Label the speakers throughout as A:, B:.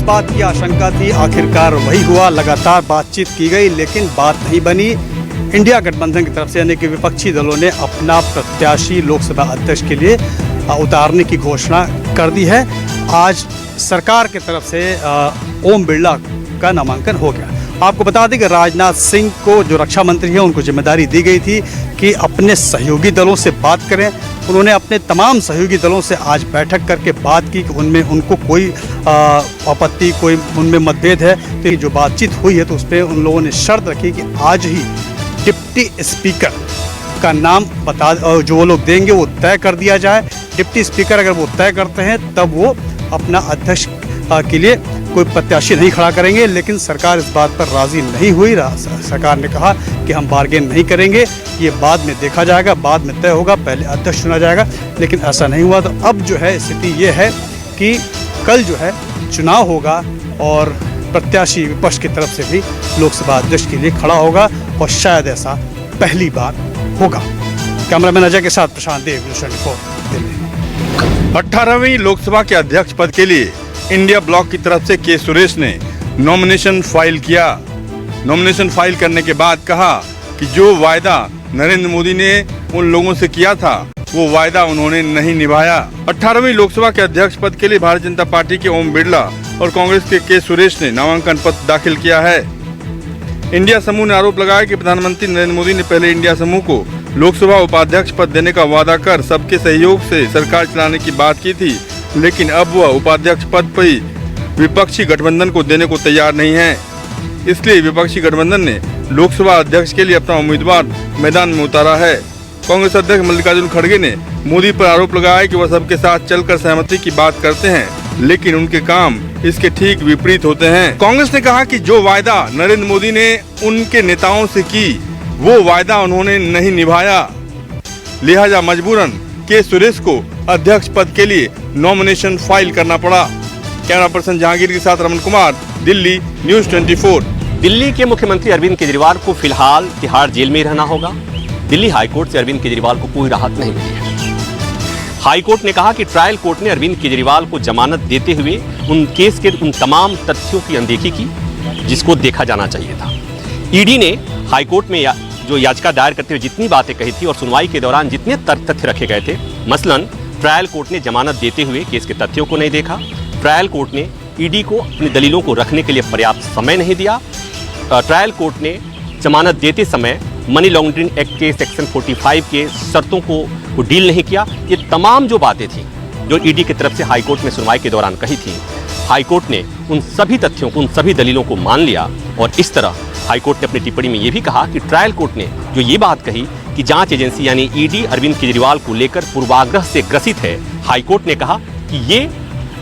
A: बात की आशंका थी, आखिरकार वही हुआ। लगातार बातचीत की गई लेकिन बात नहीं बनी। इंडिया गठबंधन की तरफ से यानी कि विपक्षी दलों ने अपना प्रत्याशी लोकसभा अध्यक्ष के लिए उतारने की घोषणा कर दी है। आज सरकार की तरफ से ओम बिरला का नामांकन हो गया। आपको बता दें कि राजनाथ सिंह को, जो रक्षा मंत्री हैं, उनको जिम्मेदारी दी गई थी कि अपने सहयोगी दलों से बात करें। उन्होंने अपने तमाम सहयोगी दलों से आज बैठक करके बात की कि उनमें उनको कोई आपत्ति, कोई उनमें मतभेद है। तो जो बातचीत हुई है तो उस पर उन लोगों ने शर्त रखी कि आज ही डिप्टी स्पीकर का नाम जो वो लोग देंगे वो तय कर दिया जाए। डिप्टी स्पीकर अगर वो तय करते हैं तब वो अपना अध्यक्ष के लिए कोई प्रत्याशी नहीं खड़ा करेंगे। लेकिन सरकार इस बात पर राजी नहीं हुई। सरकार ने कहा कि हम बार्गेन नहीं करेंगे, ये बाद में देखा जाएगा, बाद में तय होगा, पहले अध्यक्ष चुना जाएगा। लेकिन ऐसा नहीं हुआ। तो अब जो है स्थिति ये है कि कल जो है चुनाव होगा और प्रत्याशी विपक्ष की तरफ से भी लोकसभा अध्यक्ष के लिए खड़ा होगा और शायद ऐसा पहली बार होगा। कैमरामैन अजय के साथ प्रशांत देव, न्यूज़ 24 दिल्ली।
B: 18वीं लोकसभा के अध्यक्ष पद के लिए इंडिया ब्लॉक की तरफ से के सुरेश ने नॉमिनेशन फाइल किया। नॉमिनेशन फाइल करने के बाद कहा कि जो वायदा नरेंद्र मोदी ने उन लोगों से किया था वो वायदा उन्होंने नहीं निभाया। 18वीं लोकसभा के अध्यक्ष पद के लिए भारतीय जनता पार्टी के ओम बिरला और कांग्रेस के सुरेश ने नामांकन पत्र दाखिल किया है। इंडिया समूह ने आरोप लगाया कि प्रधानमंत्री नरेंद्र मोदी ने पहले इंडिया समूह को लोकसभा उपाध्यक्ष पद देने का वादा कर सबके सहयोग से सरकार चलाने की बात की थी, लेकिन अब वह उपाध्यक्ष पद पर ही विपक्षी गठबंधन को देने को तैयार नहीं है। इसलिए विपक्षी गठबंधन ने लोकसभा अध्यक्ष के लिए अपना उम्मीदवार मैदान में उतारा है। कांग्रेस अध्यक्ष मल्लिकार्जुन खड़गे ने मोदी पर आरोप लगाया कि वह सबके साथ चलकर सहमति की बात करते हैं, लेकिन उनके काम इसके ठीक विपरीत होते हैं। कांग्रेस ने कहा कि जो वायदा नरेंद्र मोदी ने उनके नेताओं से की वो वायदा उन्होंने नहीं निभाया, लिहाजा मजबूरन के सुरेश को अध्यक्ष पद के लिए नॉमिनेशन फाइल करना पड़ा। कैमरा पर्सन जहांगीर के साथ रमन कुमार, दिल्ली, न्यूज़ 24।
C: दिल्ली के मुख्यमंत्री अरविंद केजरीवाल को फिलहाल तिहाड़ जेल में रहना होगा। दिल्ली हाईकोर्ट से अरविंद केजरीवाल को कोई राहत नहीं मिली है। हाईकोर्ट ने कहा कि ट्रायल कोर्ट ने अरविंद केजरीवाल को जमानत देते हुए उन केस के उन तमाम तथ्यों की अनदेखी की जिसको देखा जाना चाहिए था। ईडी ने हाईकोर्ट में जो याचिका दायर करते हुए जितनी बातें कही थी और सुनवाई के दौरान जितने तथ्य रखे गए थे, मसलन ट्रायल कोर्ट ने जमानत देते हुए केस के तथ्यों को नहीं देखा, ट्रायल कोर्ट ने ईडी को अपनी दलीलों को रखने के लिए पर्याप्त समय नहीं दिया, ट्रायल कोर्ट ने जमानत देते समय मनी लॉन्ड्रिंग एक्ट के सेक्शन 45 के शर्तों को डील नहीं किया। ये तमाम जो बातें थी जो ईडी की तरफ से हाईकोर्ट में सुनवाई के दौरान कही थी, हाईकोर्ट ने उन सभी तथ्यों को, उन सभी दलीलों को मान लिया। और इस तरह हाईकोर्ट ने अपनी टिप्पणी में ये भी कहा कि ट्रायल कोर्ट ने जो ये बात कही कि जांच एजेंसी यानी ईडी अरविंद केजरीवाल को लेकर पूर्वाग्रह से ग्रसित है, हाईकोर्ट ने कहा कि ये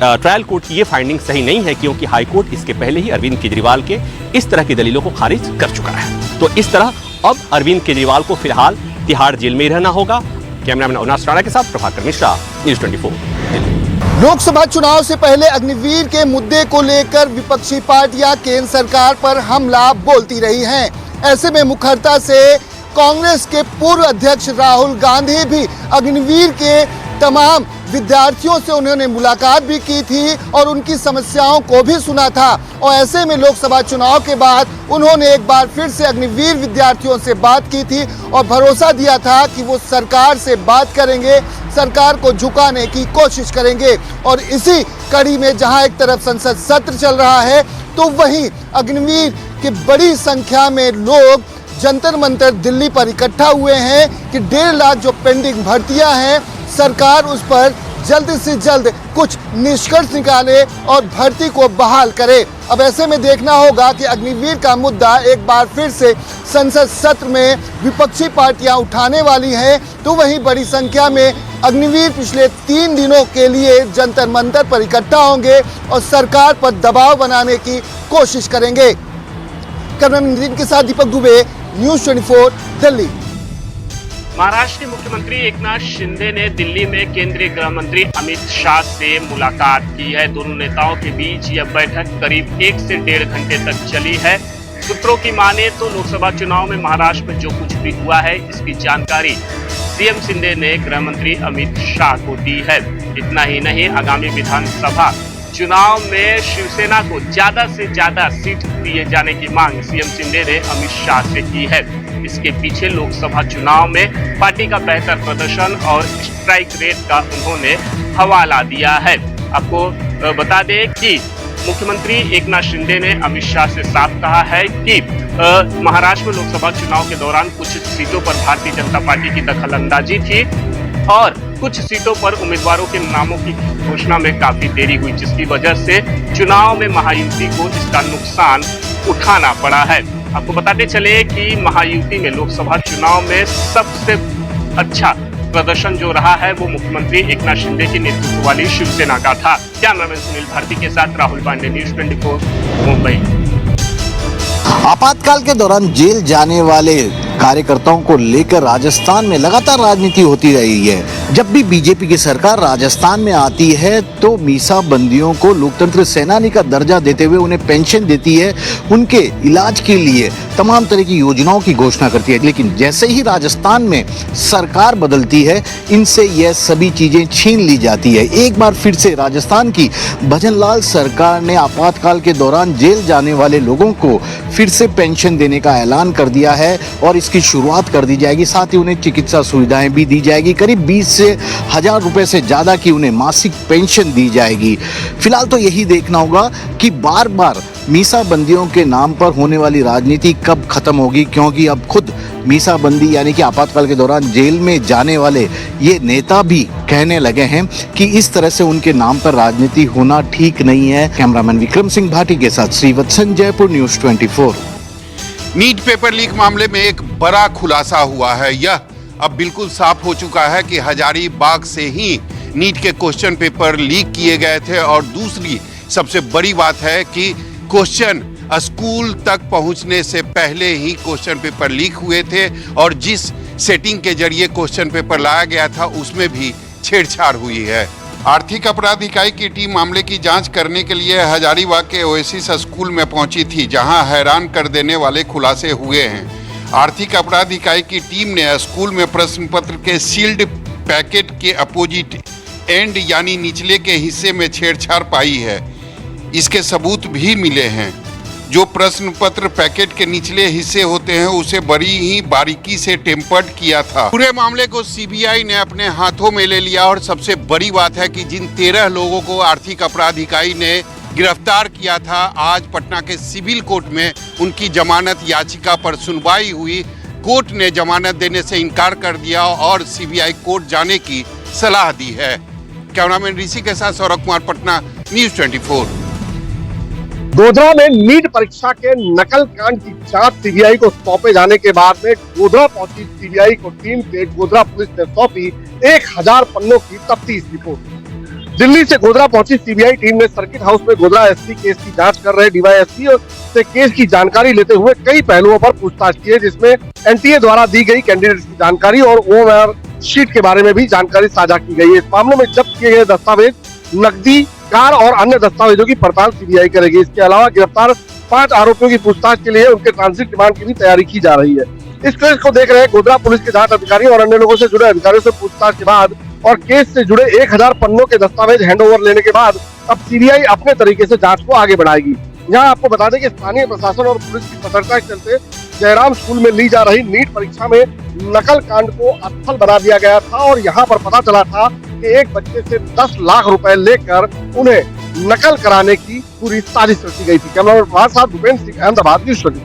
C: ट्रायल कोर्ट की ये फाइंडिंग सही नहीं है, क्योंकि हाईकोर्ट इसके पहले ही अरविंद केजरीवाल के इस तरह की दलीलों को खारिज कर चुका है। तो इस तरह अब अरविंद केजरीवाल को फिलहाल तिहाड़ जेल में रहना होगा। कैमरामैन अविनाश राणा के साथ प्रभाकर मिश्रा, न्यूज़ 24 दिल्ली।
D: लोकसभा चुनाव से पहले अग्निवीर के मुद्दे को लेकर विपक्षी पार्टियां केंद्र सरकार पर हमला बोलती रही हैं। ऐसे में मुखरता से कांग्रेस के पूर्व अध्यक्ष राहुल गांधी भी अग्निवीर के तमाम विद्यार्थियों से उन्होंने मुलाकात भी की थी और उनकी समस्याओं को भी सुना था। और ऐसे में लोकसभा चुनाव के बाद उन्होंने एक बार फिर से अग्निवीर विद्यार्थियों से बात की थी और भरोसा दिया था कि वो सरकार से बात करेंगे, सरकार को झुकाने की कोशिश करेंगे। और इसी कड़ी में जहां एक तरफ संसद सत्र चल रहा है तो वहीं अग्निवीर की बड़ी संख्या में लोग जंतर मंतर दिल्ली पर इकट्ठा हुए हैं कि 1.5 लाख जो पेंडिंग भर्तियां हैं सरकार उस पर जल्द से जल्द कुछ निष्कर्ष निकाले और भर्ती को बहाल करे। अब ऐसे में देखना होगा कि अग्निवीर का मुद्दा एक बार फिर से संसद सत्र में विपक्षी पार्टियां उठाने वाली हैं, तो वहीं बड़ी संख्या में अग्निवीर पिछले 3 दिनों के लिए जंतर मंतर पर इकट्ठा होंगे और सरकार पर दबाव बनाने की कोशिश करेंगे। कैमरामैन के साथ दीपक दुबे, न्यूज़ 24 दिल्ली।
E: महाराष्ट्र के मुख्यमंत्री एकनाथ शिंदे ने दिल्ली में केंद्रीय गृह मंत्री अमित शाह से मुलाकात की है। दोनों नेताओं के बीच यह बैठक करीब 1 से 1.5 घंटे तक चली है। सूत्रों की माने तो लोकसभा चुनाव में महाराष्ट्र में जो कुछ भी हुआ है इसकी जानकारी सीएम शिंदे ने गृह मंत्री अमित शाह को दी है। इतना ही नहीं, आगामी विधानसभा चुनाव में शिवसेना को ज्यादा से ज्यादा सीट दिए जाने की मांग सीएम शिंदे ने अमित शाह से की है। इसके पीछे लोकसभा चुनाव में पार्टी का बेहतर प्रदर्शन और स्ट्राइक रेट का उन्होंने हवाला दिया है। आपको बता दें कि मुख्यमंत्री एकनाथ शिंदे ने अमित शाह से साफ कहा है कि महाराष्ट्र में लोकसभा चुनाव के दौरान कुछ सीटों पर भारतीय जनता पार्टी की दखलंदाजी थी और कुछ सीटों पर उम्मीदवारों के नामों की घोषणा में काफी देरी हुई, जिसकी वजह से चुनाव में महायुति को इसका नुकसान उठाना पड़ा है। आपको बताते चले कि महायुति में लोकसभा चुनाव में सबसे अच्छा प्रदर्शन जो रहा है वो मुख्यमंत्री एकनाथ शिंदे के नेतृत्व वाली शिवसेना का था। कैमरामैन सुनील भारती के साथ राहुल पांडे, न्यूज़ 24 मुंबई।
F: आपातकाल के दौरान जेल जाने वाले कार्यकर्ताओं को लेकर राजस्थान में लगातार राजनीति होती रही है। जब भी बीजेपी की सरकार राजस्थान में आती है तो मीसा बंदियों को लोकतंत्र सेनानी का दर्जा देते हुए उन्हें पेंशन देती है, उनके इलाज के लिए तमाम तरह की योजनाओं की घोषणा करती है। लेकिन जैसे ही राजस्थान में सरकार बदलती है, इनसे यह सभी चीजें छीन ली जाती है। एक बार फिर से राजस्थान की भजनलाल सरकार ने आपातकाल के दौरान जेल जाने वाले लोगों को फिर से पेंशन देने का ऐलान कर दिया है और इसकी शुरुआत कर दी जाएगी। साथ ही उन्हें चिकित्सा सुविधाएं भी दी जाएगी। करीब 20 से 1000 रुपए से ज्यादा की उन्हें मासिक पेंशन दी जाएगी। फिलहाल तो यही देखना होगा कि बार बार मीसा बंदियों के नाम पर होने वाली राजनीति कब खत्म होगी, क्योंकि अब खुद मीसा बंदी यानी कि आपातकाल के दौरान जेल में जाने वाले ये नेता भी कहने लगे हैं कि इस तरह से उनके नाम पर राजनीति होना ठीक नहीं है। कैमरामैन विक्रम सिंह भाटी के साथ Srivatsan, Jaipur, news 24।
G: NEET paper leak मामले में एक बड़ा खुलासा हुआ है। यह अब बिल्कुल साफ हो चुका है कि हजारीबाग से ही नीट के क्वेश्चन पेपर लीक किए गए थे और दूसरी सबसे बड़ी बात है कि क्वेश्चन स्कूल तक पहुंचने से पहले ही क्वेश्चन पेपर लीक हुए थे और जिस सेटिंग के जरिए क्वेश्चन पेपर लाया गया था उसमें भी छेड़छाड़ हुई है। आर्थिक अपराध इकाई की टीम मामले की जांच करने के लिए हजारीबाग के ओएसिस स्कूल में पहुंची थी, जहां हैरान कर देने वाले खुलासे हुए हैं। आर्थिक अपराध इकाई की टीम ने स्कूल में प्रश्न पत्र के सील्ड पैकेट के अपोजिट एंड यानी निचले के हिस्से में छेड़छाड़ पाई है। इसके सबूत भी मिले हैं। जो प्रश्न पत्र पैकेट के निचले हिस्से होते हैं उसे बड़ी ही बारीकी से टेम्पर्ड किया था। पूरे मामले को सीबीआई ने अपने हाथों में ले लिया और सबसे बड़ी बात है कि जिन 13 लोगों को आर्थिक अपराध इकाई ने गिरफ्तार किया था, आज पटना के सिविल कोर्ट में उनकी जमानत याचिका पर सुनवाई हुई। कोर्ट ने जमानत देने से इनकार कर दिया और सीबीआई कोर्ट जाने की सलाह दी है। कैमरामैन ऋषि के साथ सौरभ कुमार, पटना, न्यूज़ 24।
H: गोधरा में नीट परीक्षा के नकल कांड की जांच सीबीआई को सौंपे जाने के बाद में गोधरा पहुंची सीबीआई को टीम के गोधरा पुलिस ने सौंपी 1000 पन्नों की तफ्तीश रिपोर्ट। दिल्ली से गोधरा पहुंची सीबीआई टीम ने सर्किट हाउस में गोधरा एसपी केस की जांच कर रहे डीवाईएसपी से केस की जानकारी लेते हुए कई पहलुओं पर पूछताछ की है, जिसमें एनटीए द्वारा दी गई कैंडिडेट की जानकारी और ओएमआर शीट के बारे में भी जानकारी साझा की गई है। इस मामले में जब्त किए गए दस्तावेज, नकदी, कार और अन्य दस्तावेजों की पड़ताल सीबीआई करेगी। इसके अलावा गिरफ्तार 5 आरोपियों की पूछताछ के लिए उनके ट्रांजिट रिमांड की भी तैयारी की जा रही है। इस केस को देख रहे गोधरा पुलिस के जांच अधिकारी और अन्य लोगों से जुड़े अधिकारियों से पूछताछ के बाद और केस से जुड़े 1000 पन्नों के दस्तावेज हैंडओवर लेने के बाद अब सीबीआई अपने तरीके से जांच को आगे बढ़ाएगी। यहाँ आपको बता दें कि स्थानीय प्रशासन और पुलिस की सतर्कता के चलते जयराम स्कूल में ली जा रही नीट परीक्षा में नकल कांड को स्थल बना दिया गया था और यहाँ पर पता चला था कि एक बच्चे से 10 लाख रुपए लेकर उन्हें नकल कराने की पूरी साजिश रची गई थी। कैमरामैन साथ Bhupendra Singh, Ahmedabad, news 24।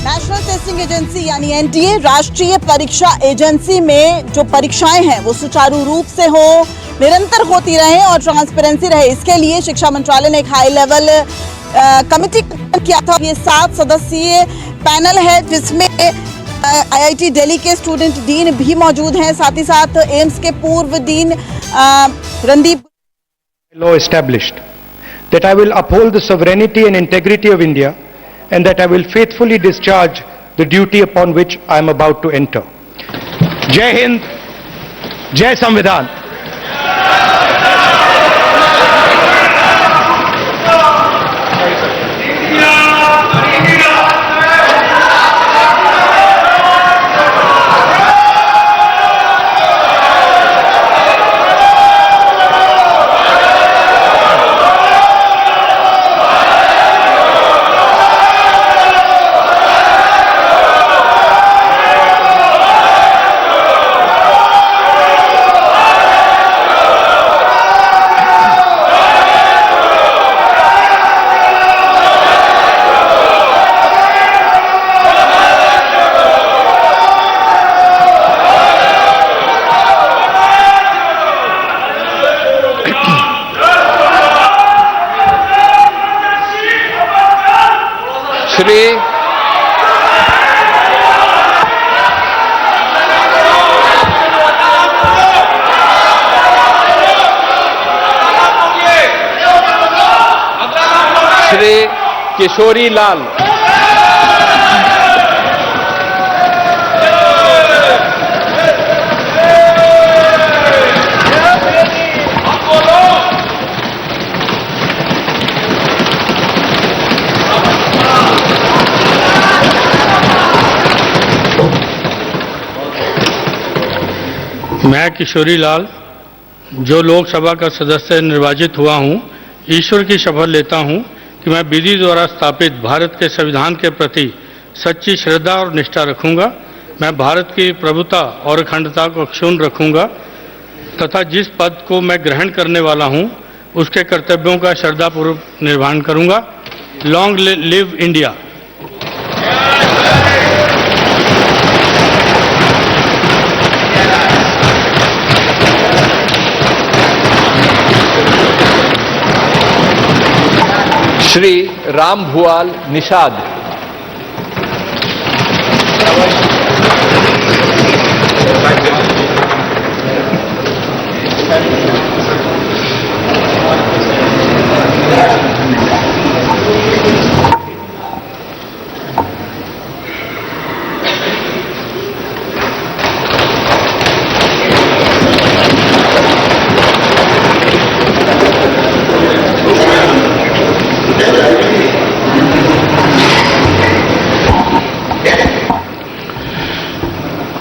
I: National testing agency यानी एनटीए, राष्ट्रीय परीक्षा एजेंसी में जो परीक्षाएं हैं वो सुचारू रूप से हो, निरंतर होती रहे और ट्रांसपेरेंसी रहे, इसके लिए शिक्षा मंत्रालय ने एक हाई लेवल कमेटी किया था। ये 7 सदस्यीय पैनल है जिसमें आईआईटी दिल्ली के स्टूडेंट डीन भी मौजूद हैं, साथ ही साथ एम्स के पूर्व dean Randeep.
J: Law established that I will uphold the sovereignty and integrity of India and that I will faithfully discharge the duty upon which I am about to enter. Jai Hind, Jai Samvidhan.
K: Shri Kishori Lal,
L: मैं किशोरी लाल, जो लोकसभा का सदस्य निर्वाचित हुआ हूं, ईश्वर की शपथ लेता हूं कि मैं विधि द्वारा स्थापित भारत के संविधान के प्रति सच्ची श्रद्धा और निष्ठा रखूंगा। मैं भारत की प्रभुता और अखंडता को अक्षुण्ण रखूंगा तथा जिस पद को मैं ग्रहण करने वाला हूं, उसके कर्तव्यों का श्रद्धापूर्वक निर्वहन करूंगा। Long live India.
K: Shri Ram Bhual Nishad,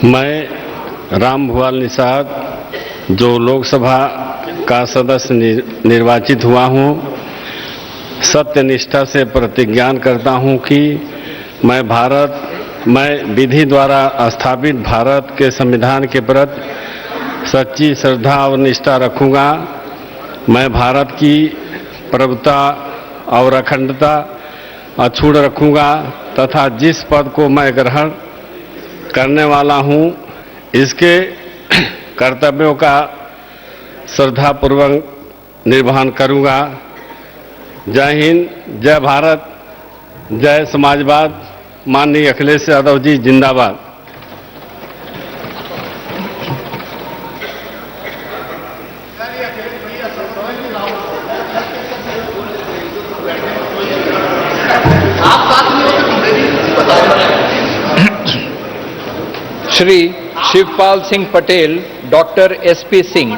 M: मैं राम भुआल निषाद, जो लोकसभा का सदस्य निर्वाचित हुआ हूँ, सत्यनिष्ठा से प्रतिज्ञा करता हूँ कि मैं विधि द्वारा स्थापित भारत के संविधान के प्रति सच्ची श्रद्धा और निष्ठा रखूँगा। मैं भारत की प्रभुता और अखंडता अक्षुण्ण रखूँगा तथा जिस पद को मैं ग्रहण करने वाला हूँ, इसके कर्तव्यों का श्रद्धापूर्वक निर्वहन करूँगा। जय हिंद, जय भारत, जय समाजवाद। माननीय अखिलेश यादव जी जिंदाबाद।
K: श्री शिवपाल सिंह पटेल, डॉक्टर एसपी सिंह,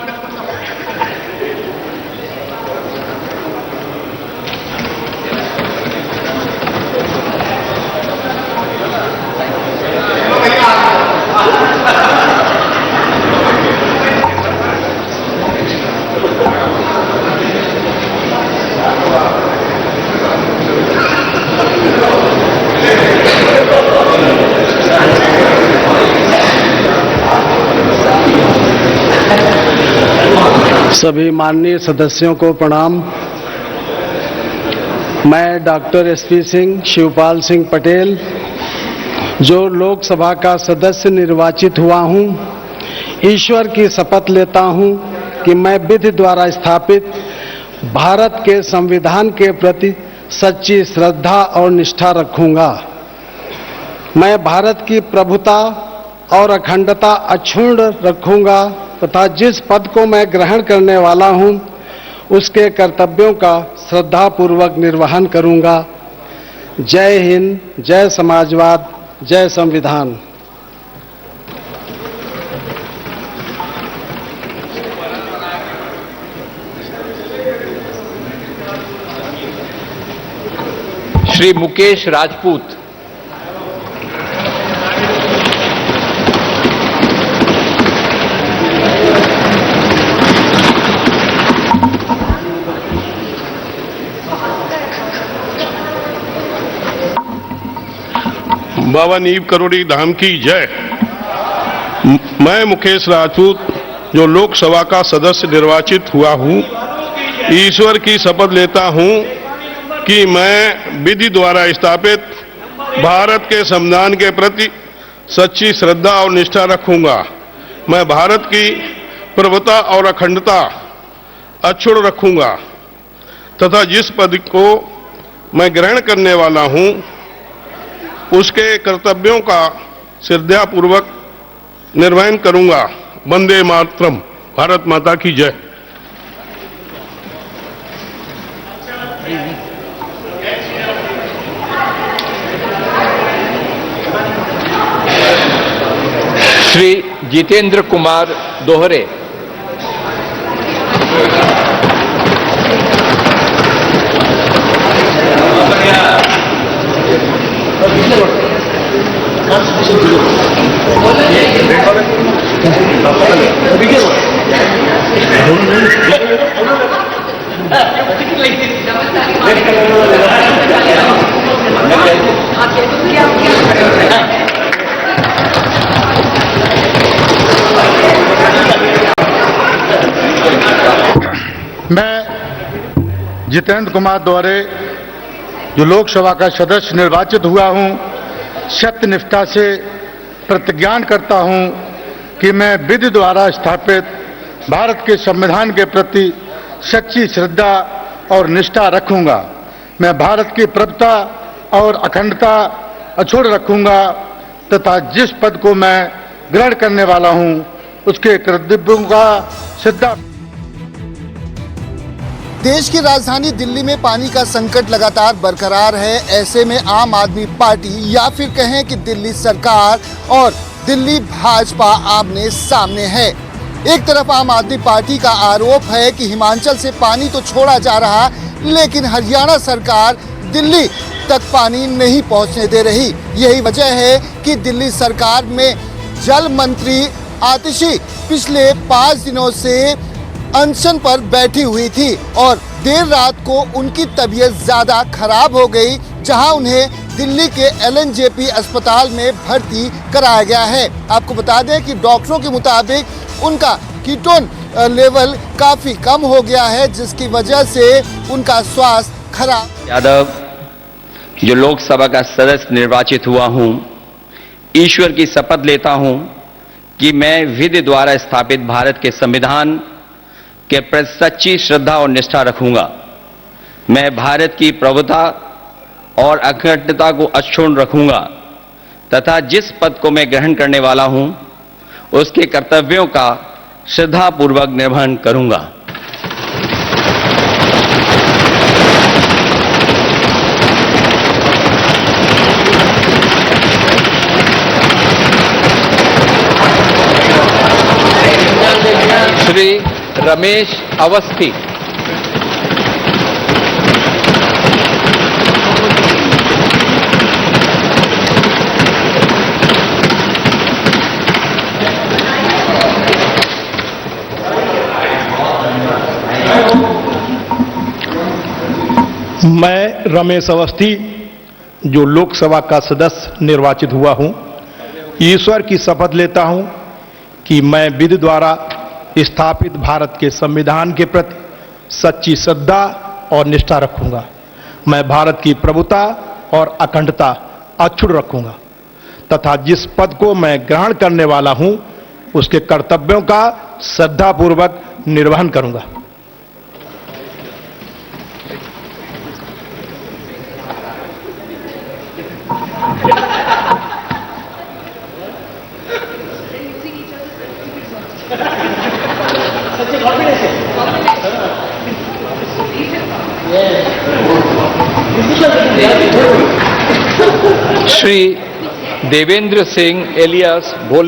N: सभी माननीय सदस्यों को प्रणाम। मैं डॉक्टर एसपी सिंह, शिवपाल सिंह पटेल, जो लोकसभा का सदस्य निर्वाचित हुआ हूं, ईश्वर की शपथ लेता हूं कि मैं विधि द्वारा स्थापित भारत के संविधान के प्रति सच्ची श्रद्धा और निष्ठा रखूंगा। मैं भारत की प्रभुता और अखंडता अक्षुण्ण रखूंगा तथा जिस पद को मैं ग्रहण करने वाला हूं, उसके कर्तव्यों का श्रद्धापूर्वक निर्वहन करूंगा। जय हिंद, जय समाजवाद, जय संविधान।
K: श्री मुकेश राजपूत,
O: बाबा नीव करोड़ी धाम की जय। मैं मुकेश राजपूत, जो लोकसभा का सदस्य निर्वाचित हुआ हूँ, ईश्वर की शपथ लेता हूँ कि मैं विधि द्वारा स्थापित भारत के संविधान के प्रति सच्ची श्रद्धा और निष्ठा रखूंगा। मैं भारत की प्रभुता और अखंडता अक्षुण्ण रखूंगा तथा जिस पद को मैं ग्रहण करने वाला हूं, उसके कर्तव्यों का श्रद्धापूर्वक निर्वहन करूंगा। वंदे मातरम। भारत माता की जय।
K: श्री जितेंद्र कुमार दोहरे।
P: मैं जितेंद्र कुमार दोहरे, जो लोकसभा का सदस्य निर्वाचित हुआ हूं, सत्यनिष्ठा से प्रतिज्ञान करता हूं कि मैं विधि द्वारा स्थापित भारत के संविधान के प्रति सच्ची श्रद्धा और निष्ठा रखूंगा। मैं भारत की प्रभुता और अखंडता अक्षुण्ण रखूंगा तथा जिस पद को मैं ग्रहण करने वाला हूं उसके कर्तव्यों का श्रद्धा।
D: देश की राजधानी दिल्ली में पानी का संकट लगातार बरकरार है। ऐसे में आम आदमी पार्टी या फिर कहें कि दिल्ली सरकार और दिल्ली भाजपा आमने सामने है। एक तरफ आम आदमी पार्टी का आरोप है कि हिमाचल से पानी तो छोड़ा जा रहा, लेकिन हरियाणा सरकार दिल्ली तक पानी नहीं पहुंचने दे रही। यही वजह है कि दिल्ली सरकार में जल मंत्री आतिशी पिछले 5 दिनों से अनशन पर बैठी हुई थी और देर रात को उनकी तबीयत ज़्यादा खराब हो गई, जहां उन्हें दिल्ली के LNJP अस्पताल में भर्ती कराया गया है। आपको बता दें कि डॉक्टरों के मुताबिक उनका कीटोन लेवल काफ़ी कम हो गया है, जिसकी वजह से उनका स्वास्थ्य खराब।
Q: यादव, जो लोकसभा का सदस्य निर्वाचित हुआ हूं, ईश्वर की शपथ लेता हूं कि मैं विधि द्वारा स्थापित भारत के संविधान के प्रति सच्ची श्रद्धा और निष्ठा रखूंगा। मैं भारत की प्रभुता और अखंडता को अक्षुण्ण रखूंगा तथा जिस पद को मैं ग्रहण करने वाला हूं उसके कर्तव्यों का श्रद्धापूर्वक निर्वहन करूंगा।
K: श्री रमेश अवस्थी।
J: मैं रमेश अवस्थी, जो लोकसभा का सदस्य निर्वाचित हुआ हूं, ईश्वर की शपथ लेता हूं कि मैं विधि द्वारा स्थापित भारत के संविधान के प्रति सच्ची श्रद्धा और निष्ठा रखूंगा। मैं भारत की प्रभुता और अखंडता अक्षुण्ण रखूंगा तथा जिस पद को मैं ग्रहण करने वाला हूं उसके कर्तव्यों का श्रद्धापूर्वक निर्वहन करूंगा।
K: श्री देवेंद्र सिंह एलियास भोले।